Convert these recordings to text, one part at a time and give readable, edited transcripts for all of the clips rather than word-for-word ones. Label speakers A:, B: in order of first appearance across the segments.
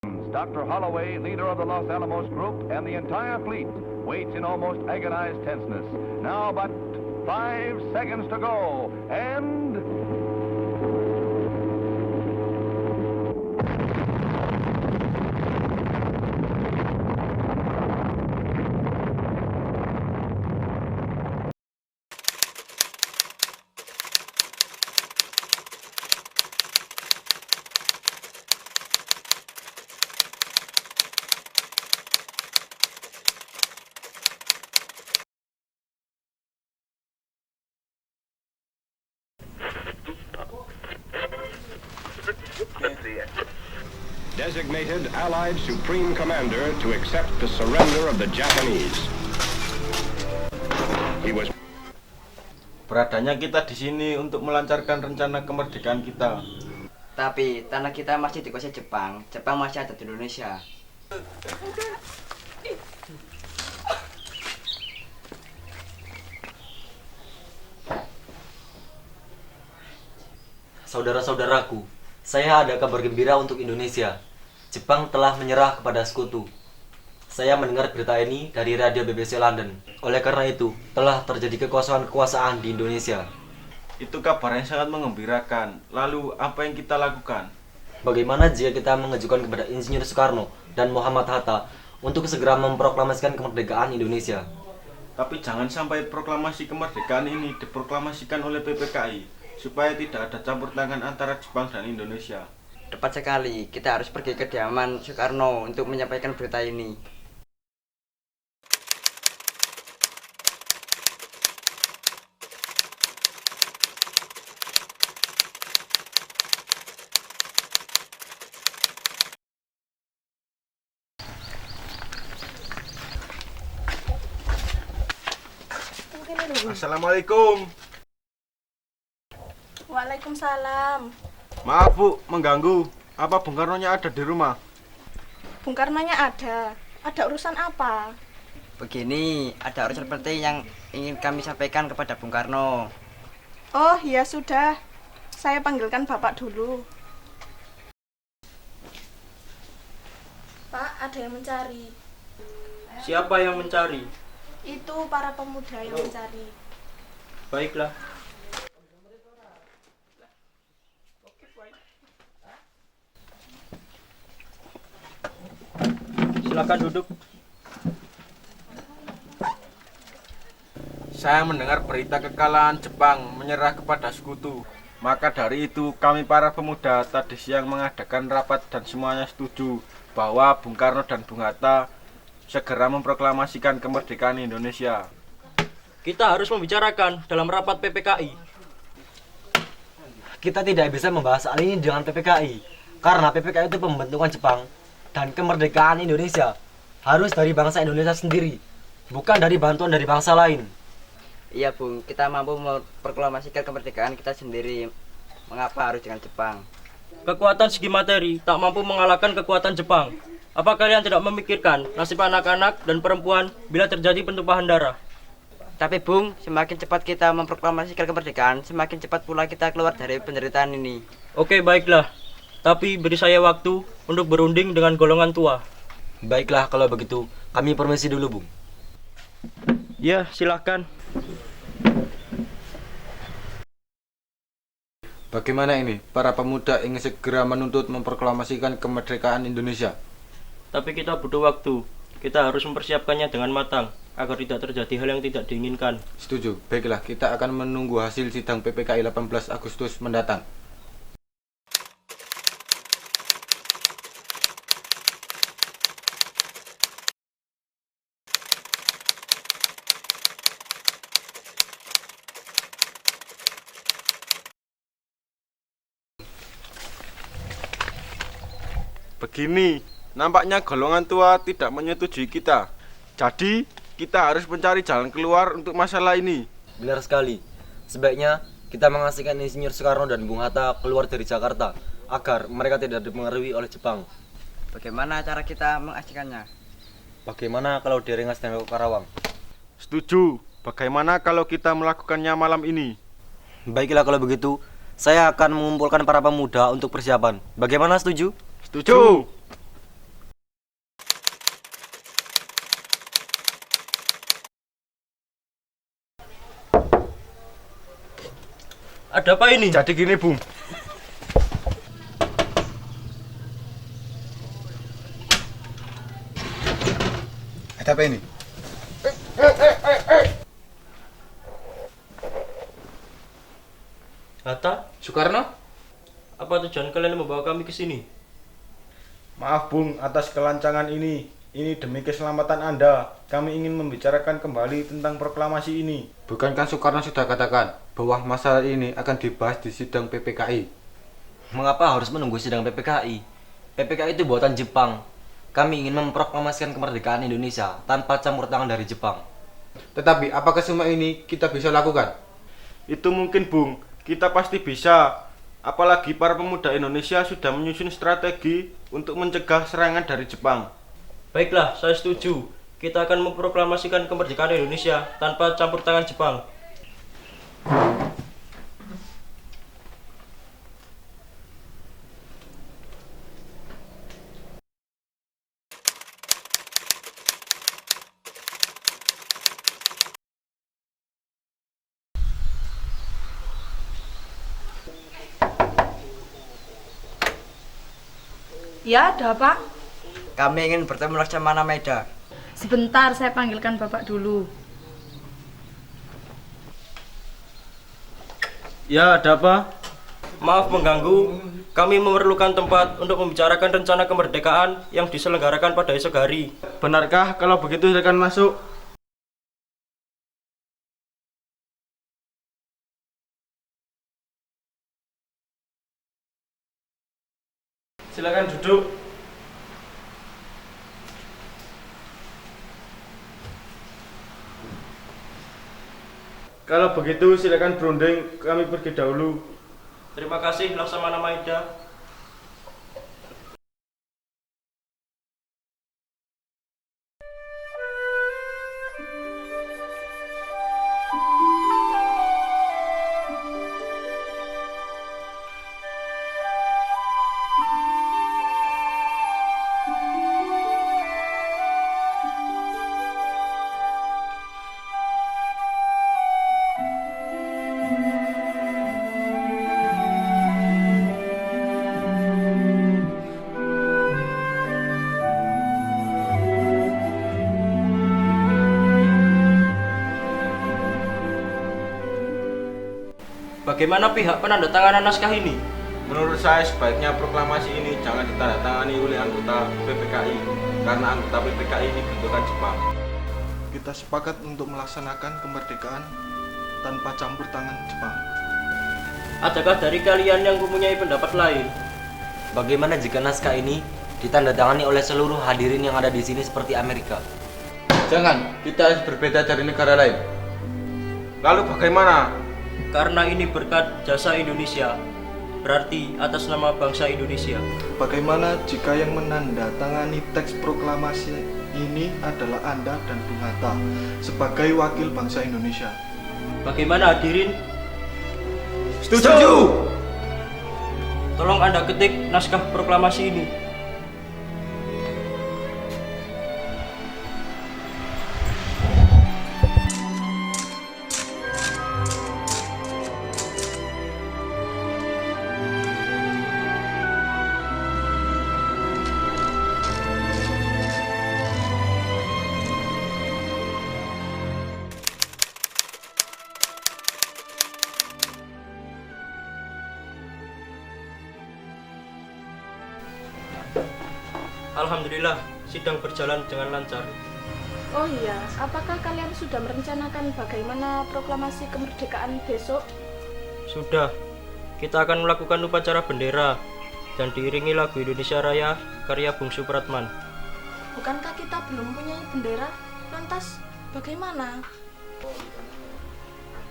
A: Dr. Holloway, leader of the Los Alamos Group, and the entire fleet waits in almost agonized tenseness. Now but 5 seconds to go, and...
B: Designated Allied Supreme Commander to accept the surrender of the Japanese. He was
C: Beradanya kita di sini untuk melancarkan rencana kemerdekaan kita.
D: Tapi tanah kita masih dikuasai Jepang. Jepang masih ada di Indonesia.
E: Saudara-saudaraku, saya ada kabar gembira untuk Indonesia. Jepang telah menyerah kepada sekutu. Saya mendengar berita ini dari radio BBC London. Oleh karena itu, telah terjadi kekosongan kekuasaan di Indonesia.
C: Itu kabar yang sangat mengembirakan. Lalu apa yang kita lakukan?
E: Bagaimana jika kita mengajukan kepada Insinyur Soekarno dan Muhammad Hatta untuk segera memproklamasikan kemerdekaan Indonesia?
C: Tapi jangan sampai proklamasi kemerdekaan ini diproklamasikan oleh PPKI, supaya tidak ada campur tangan antara Jepang dan Indonesia.
D: Tepat sekali, kita harus pergi ke kediaman Soekarno untuk menyampaikan berita ini.
C: Assalamualaikum.
F: Waalaikumsalam.
C: Maaf Bu, mengganggu. Apa Bung Karno-nya ada di rumah?
F: Bung Karno-nya ada. Ada urusan apa?
D: Begini, ada urusan penting yang ingin kami sampaikan kepada Bung Karno.
F: Oh, ya sudah. Saya panggilkan Bapak dulu. Pak, ada yang mencari.
G: Siapa yang mencari?
F: Itu para pemuda yang mencari.
G: Baiklah. Silakan duduk.
C: Saya mendengar berita kekalahan Jepang menyerah kepada sekutu. Maka dari itu kami para pemuda tadi siang mengadakan rapat dan semuanya setuju bahwa Bung Karno dan Bung Hatta segera memproklamasikan kemerdekaan Indonesia.
G: Kita harus membicarakan dalam rapat PPKI.
E: Kita tidak bisa membahas hal ini dengan PPKI, karena PPKI itu pembentukan Jepang, dan kemerdekaan Indonesia harus dari bangsa Indonesia sendiri, bukan dari bantuan dari bangsa lain.
D: Iya Bung, kita mampu memproklamasikan kemerdekaan kita sendiri. Mengapa harus dengan Jepang?
G: Kekuatan segi materi tak mampu mengalahkan kekuatan Jepang. Apa kalian tidak memikirkan nasib anak-anak dan perempuan bila terjadi pentumpahan darah?
D: Tapi Bung, semakin cepat kita memproklamasikan kemerdekaan, semakin cepat pula kita keluar dari penderitaan ini.
G: Oke, baiklah. Tapi beri saya waktu untuk berunding dengan golongan tua.
E: Baiklah, kalau begitu, kami permisi dulu, Bung.
G: Ya, silahkan.
C: Bagaimana ini? Para pemuda ingin segera menuntut memproklamasikan kemerdekaan Indonesia.
G: Tapi kita butuh waktu. Kita harus mempersiapkannya dengan matang agar tidak terjadi hal yang tidak diinginkan.
C: Setuju. Baiklah, kita akan menunggu hasil sidang PPKI 18 Agustus mendatang. Begini, nampaknya golongan tua tidak menyetujui kita. Jadi, kita harus mencari jalan keluar untuk masalah ini.
E: Benar sekali. Sebaiknya kita mengasingkan Insinyur Soekarno dan Bung Hatta keluar dari Jakarta agar mereka tidak dipengaruhi oleh Jepang.
D: Bagaimana cara kita mengasingkannya?
E: Bagaimana kalau diringas dan ke Karawang?
C: Setuju. Bagaimana kalau kita melakukannya malam ini?
E: Baiklah kalau begitu, saya akan mengumpulkan para pemuda untuk persiapan. Bagaimana, setuju?
C: Setuju.
G: Ada apa ini?
C: Jadi gini, Bung.
H: Ada apa ini?
G: Hatta,
C: Soekarno?
G: apa tujuan kalian membawa kami ke sini?
C: Maaf, Bung, atas kelancangan ini. Ini demi keselamatan Anda. Kami ingin membicarakan kembali tentang proklamasi ini. Bukankah Soekarno sudah katakan bahwa masalah ini akan dibahas di sidang PPKI?
E: Mengapa harus menunggu sidang PPKI? PPKI itu buatan Jepang. Kami ingin memproklamasikan kemerdekaan Indonesia tanpa campur tangan dari Jepang.
C: Tetapi apakah semua ini kita bisa lakukan? Itu mungkin, Bung. Kita pasti bisa. Apalagi para pemuda Indonesia sudah menyusun strategi untuk mencegah serangan dari Jepang.
G: Baiklah, saya setuju. Kita akan memproklamasikan kemerdekaan Indonesia tanpa campur tangan Jepang.
F: Ya, ada apa?
D: Kami ingin bertemu Laksamana Maeda.
F: Sebentar, saya panggilkan Bapak dulu.
C: Ya, ada apa?
G: Maaf mengganggu, kami memerlukan tempat untuk membicarakan rencana kemerdekaan yang diselenggarakan pada esok hari.
C: Benarkah? Kalau begitu silakan masuk. Silakan duduk. Kalau begitu silakan berunding, kami pergi dahulu.
G: Terima kasih Laksamana Maeda. Bagaimana pihak penandatanganan naskah ini?
C: Menurut saya sebaiknya proklamasi ini jangan ditandatangani oleh anggota PPKI karena anggota PPKI ini bentukan Jepang.
I: Kita sepakat untuk melaksanakan kemerdekaan tanpa campur tangan Jepang.
G: Adakah dari kalian yang mempunyai pendapat lain?
E: Bagaimana jika naskah ini ditandatangani oleh seluruh hadirin yang ada di sini seperti Amerika?
C: Jangan, kita harus berbeda dari negara lain. Lalu bagaimana?
G: Karena ini berkat jasa Indonesia, berarti atas nama bangsa Indonesia.
I: Bagaimana jika yang menandatangani teks proklamasi ini adalah Anda dan Bung Hatta sebagai wakil bangsa Indonesia?
G: Bagaimana hadirin?
C: Setuju!
G: Tolong Anda ketik naskah proklamasi ini. Alhamdulillah, sidang berjalan dengan lancar.
F: Oh iya, apakah kalian sudah merencanakan bagaimana proklamasi kemerdekaan besok?
G: Sudah, kita akan melakukan upacara bendera dan diiringi lagu Indonesia Raya karya Bung Supratman.
F: Bukankah kita belum punya bendera? Lantas, bagaimana?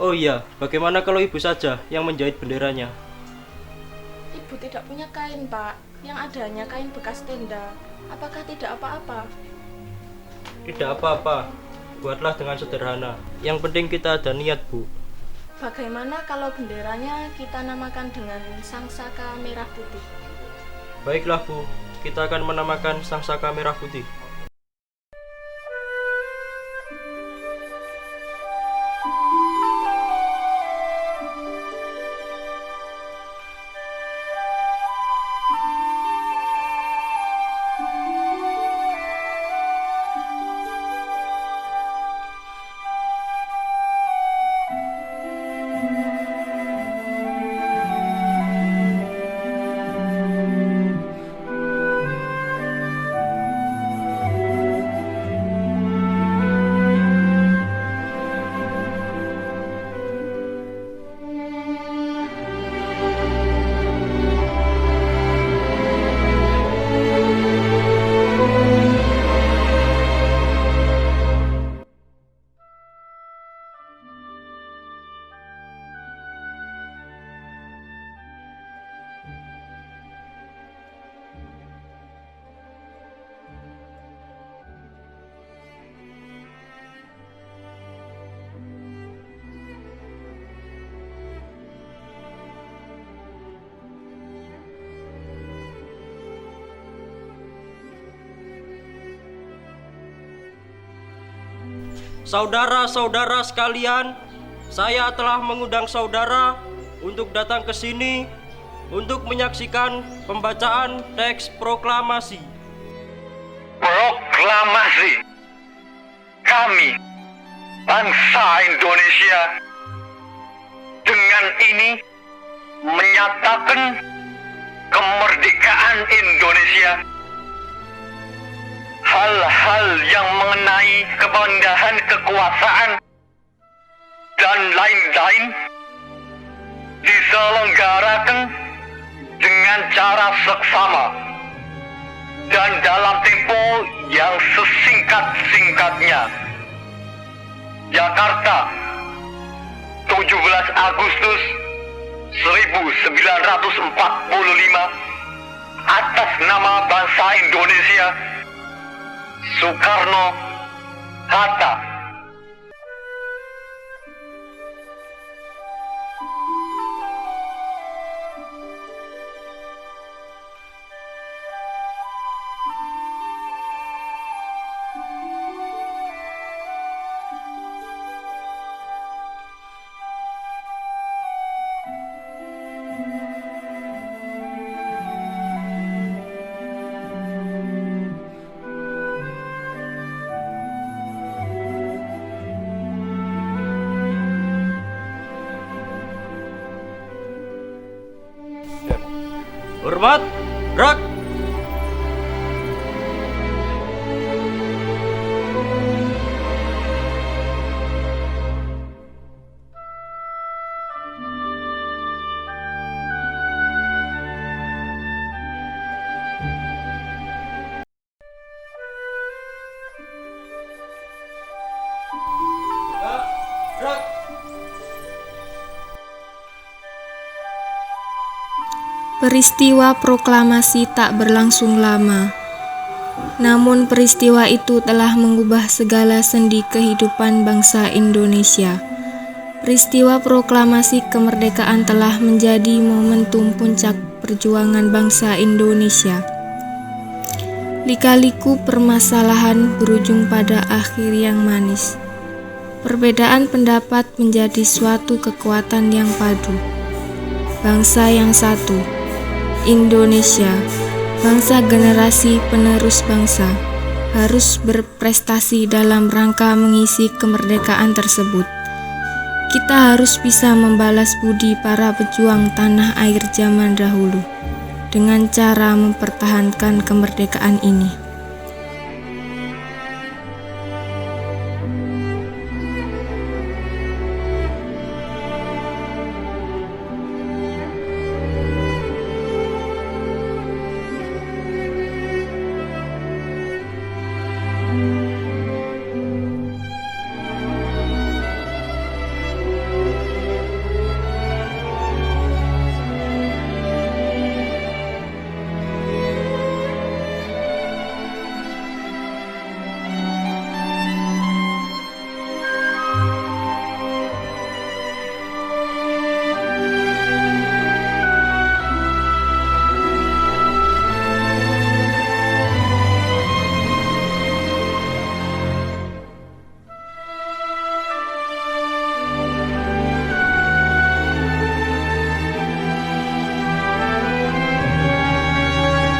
G: Oh iya, bagaimana kalau ibu saja yang menjahit benderanya?
F: Ibu tidak punya kain, Pak. Yang adanya kain bekas tenda. Apakah tidak apa-apa?
G: Tidak apa-apa, buatlah dengan sederhana. Yang penting kita ada niat, Bu.
F: Bagaimana kalau benderanya kita namakan dengan Sangsaka Merah Putih?
G: Baiklah, Bu. Kita akan menamakan Sangsaka Merah Putih. saudara-saudara sekalian, saya telah mengundang saudara untuk datang ke sini untuk menyaksikan pembacaan teks proklamasi.
A: Proklamasi. Kami, bangsa Indonesia, dengan ini menyatakan kemerdekaan Indonesia. Hal-hal yang mengenai kepindahan kekuasaan dan lain-lain diselenggarakan dengan cara seksama dan dalam tempo yang sesingkat-singkatnya. Jakarta, 17 Agustus 1945, atas nama bangsa Indonesia, Soekarno Hatta.
G: Hormat, gerak.
J: Peristiwa proklamasi tak berlangsung lama. Namun peristiwa itu telah mengubah segala sendi kehidupan bangsa Indonesia. Peristiwa proklamasi kemerdekaan telah menjadi momentum puncak perjuangan bangsa Indonesia. Lika-liku permasalahan berujung pada akhir yang manis. Perbedaan pendapat menjadi suatu kekuatan yang padu. Bangsa yang satu, Indonesia, bangsa generasi penerus bangsa, harus berprestasi dalam rangka mengisi kemerdekaan tersebut. Kita harus bisa membalas budi para pejuang tanah air zaman dahulu dengan cara mempertahankan kemerdekaan ini.